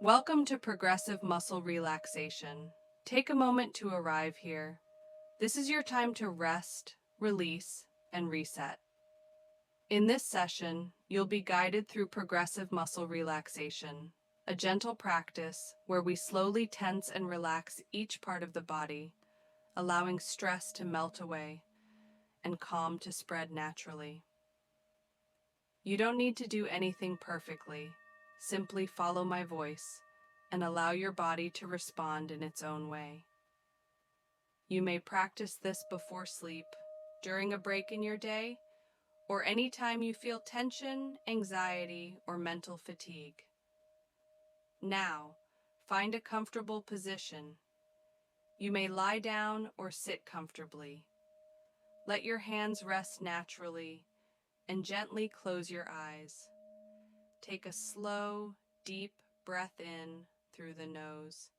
Welcome to Progressive Muscle Relaxation. Take a moment to arrive here. This is your time to rest, release, and reset. In this session, you'll be guided through Progressive Muscle Relaxation, a gentle practice where we slowly tense and relax each part of the body, allowing stress to melt away and calm to spread naturally. You don't need to do anything perfectly. Simply follow my voice and allow your body to respond in its own way. You may practice this before sleep, during a break in your day, or anytime you feel tension, anxiety, or mental fatigue. Now, find a comfortable position. You may lie down or sit comfortably. Let your hands rest naturally and gently close your eyes. Take a slow, deep breath in through the nose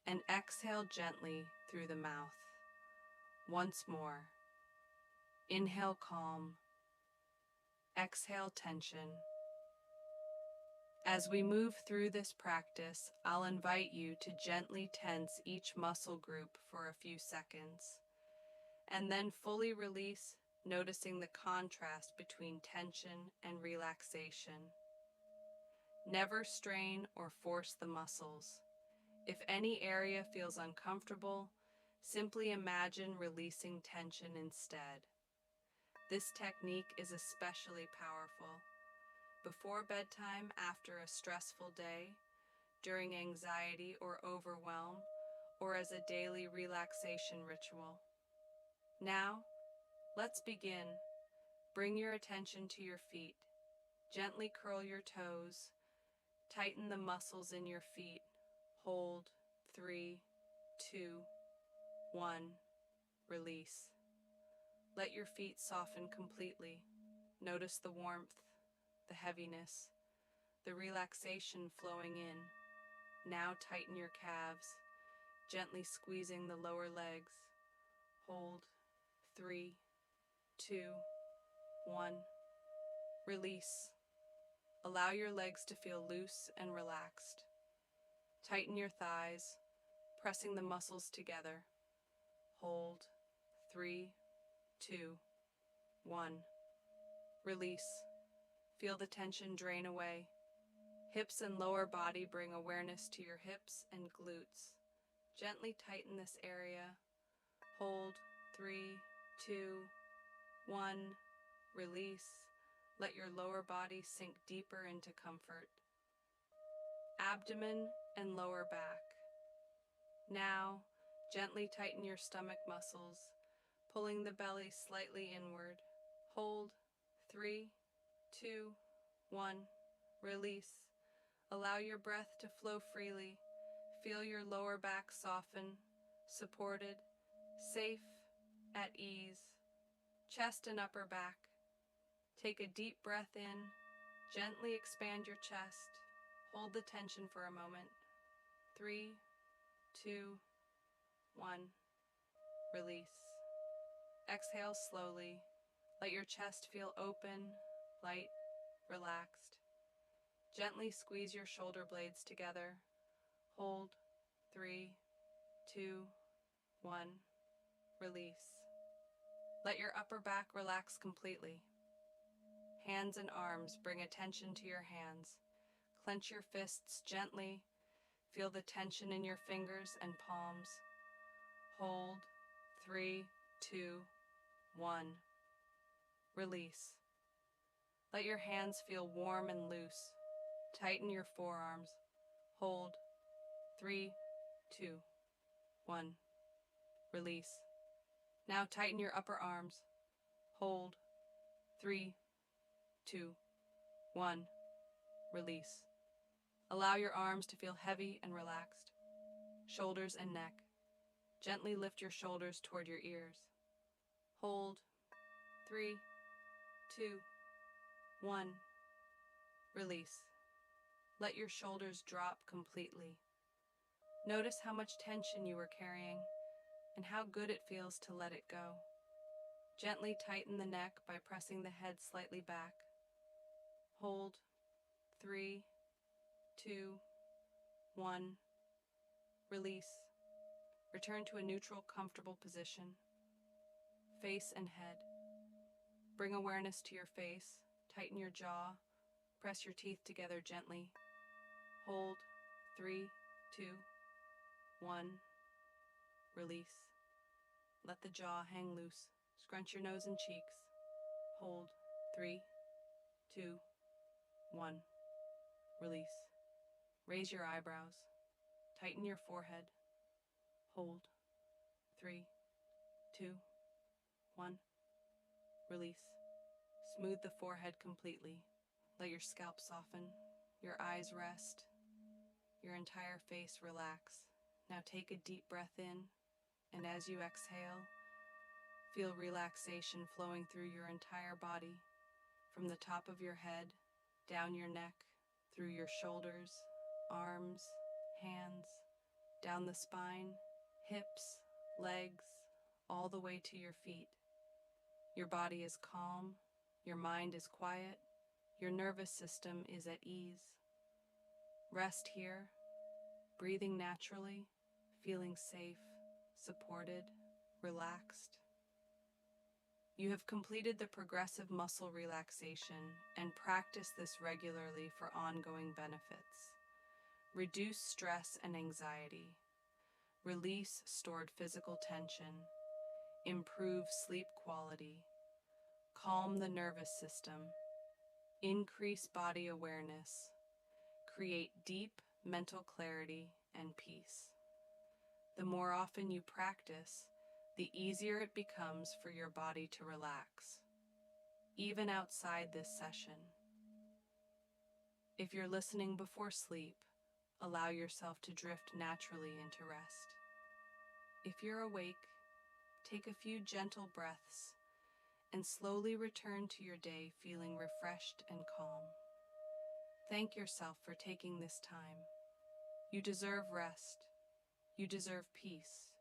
and exhale gently through the mouth. Once more. Inhale calm. Exhale tension. As we move through this practice, I'll invite you to gently tense each muscle group for a few seconds, and then fully release, noticing the contrast between tension and relaxation. Never strain or force the muscles. If any area feels uncomfortable, simply imagine releasing tension instead. This technique is especially powerful before bedtime, after a stressful day, during anxiety or overwhelm, or as a daily relaxation ritual. Now, let's begin. Bring your attention to your feet. Gently curl your toes. Tighten the muscles in your feet. Hold. 3, 2, 1. Release. Let your feet soften completely. Notice the warmth, the heaviness, the relaxation flowing in. Now tighten your calves, gently squeezing the lower legs. Hold. 3, 2, 1. Release. Allow your legs to feel loose and relaxed. Tighten your thighs, pressing the muscles together. Hold. 3, 2, 1. Release. Feel the tension drain away. Hips and lower body bring awareness to your hips and glutes. Gently tighten this area. Hold. 3, 2, 1. Release. Let your lower body sink deeper into comfort. Abdomen and lower back. Now, gently tighten your stomach muscles, pulling the belly slightly inward. Hold. 3, 2, 1. Release. Allow your breath to flow freely. Feel your lower back soften, supported, safe, at ease. Chest and upper back. Take a deep breath in. Gently expand your chest. Hold the tension for a moment. 3, 2, 1. Release. Exhale slowly. Let your chest feel open, light, relaxed. Gently squeeze your shoulder blades together. Hold. 3, 2, 1. Release. Let your upper back relax completely. Hands and arms, bring attention to your hands. Clench your fists gently. Feel the tension in your fingers and palms. Hold. 3, 2, 1. Release. Let your hands feel warm and loose. Tighten your forearms. Hold. 3, 2, 1. Release. Now tighten your upper arms. Hold. 3, 2, 1. Release. Allow your arms to feel heavy and relaxed. Shoulders and neck. Gently lift your shoulders toward your ears. Hold. 3, 2, 1. Release. Let your shoulders drop completely. Notice how much tension you were carrying and how good it feels to let it go. Gently tighten the neck by pressing the head slightly back. Hold. 3, 2, 1. Release. Return to a neutral, comfortable position. Face and head. Bring awareness to your face. Tighten your jaw. Press your teeth together gently. Hold. 3, 2, 1. Release. Let the jaw hang loose. Scrunch your nose and cheeks. Hold. 3, 2, 1. Release. Raise your eyebrows. Tighten your forehead. Hold. 3, 2, 1. Release. Smooth the forehead completely. Let your scalp soften. Your eyes rest. Your entire face relax. Now take a deep breath in, and as you exhale, feel relaxation flowing through your entire body, from the top of your head, down your neck, through your shoulders, arms, hands, down the spine, hips, legs, all the way to your feet. Your body is calm, your mind is quiet, your nervous system is at ease. Rest here, breathing naturally, feeling safe, supported, relaxed. You have completed the progressive muscle relaxation and practice this regularly for ongoing benefits. Reduce stress and anxiety. Release stored physical tension. Improve sleep quality. Calm the nervous system. Increase body awareness. Create deep mental clarity and peace. The more often you practice, the easier it becomes for your body to relax, even outside this session. If you're listening before sleep, allow yourself to drift naturally into rest. If you're awake, take a few gentle breaths and slowly return to your day feeling refreshed and calm. Thank yourself for taking this time. You deserve rest. You deserve peace.